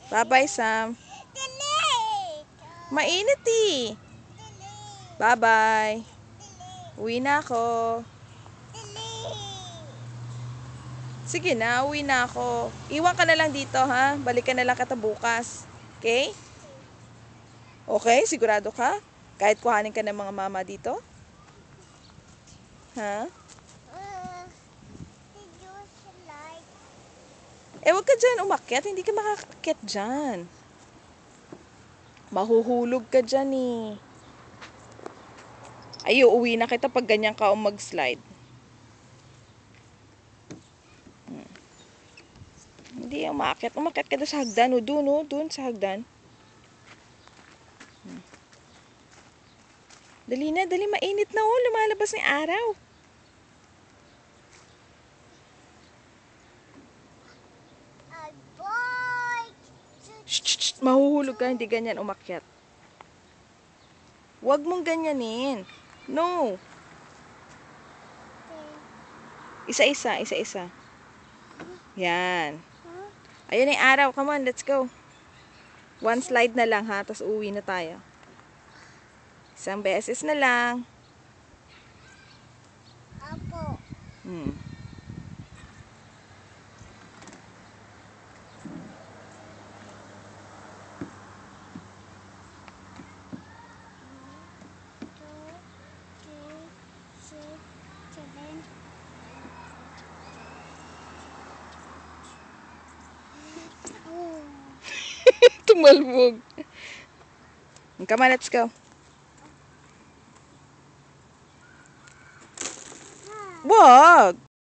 Bye-bye, Sam. Mainit eh. Bye-bye. Uwi na ako. Sige na, uwi na ako. Iwan ka na lang dito, ha? Balikan na lang kita bukas. Okay? Okay, sigurado ka? Kahit kuhanin ka ng mga mama dito? Ha? Wag ka dyan umakyat. Hindi ka makakakyat dyan. Mahuhulog ka dyan eh. Ay, uuwi na kita pag ganyan ka mag-slide. Hindi, umakyat. Umakyat ka doon sa hagdan. O, doon sa hagdan. Dali na, dali. Mainit na, oh. Lumalabas na yung araw. Shh, mahuhulog ka. Hindi ganyan umakyat. Huwag mong ganyanin. No. Isa-isa, isa-isa. Yan. Ayun na yung araw. Come on, let's go. One slide na lang, ha? Tapos uwi na tayo. Isang beses na lang. Apo. Hmm. Tumalbog. Come on, let's go. Wag!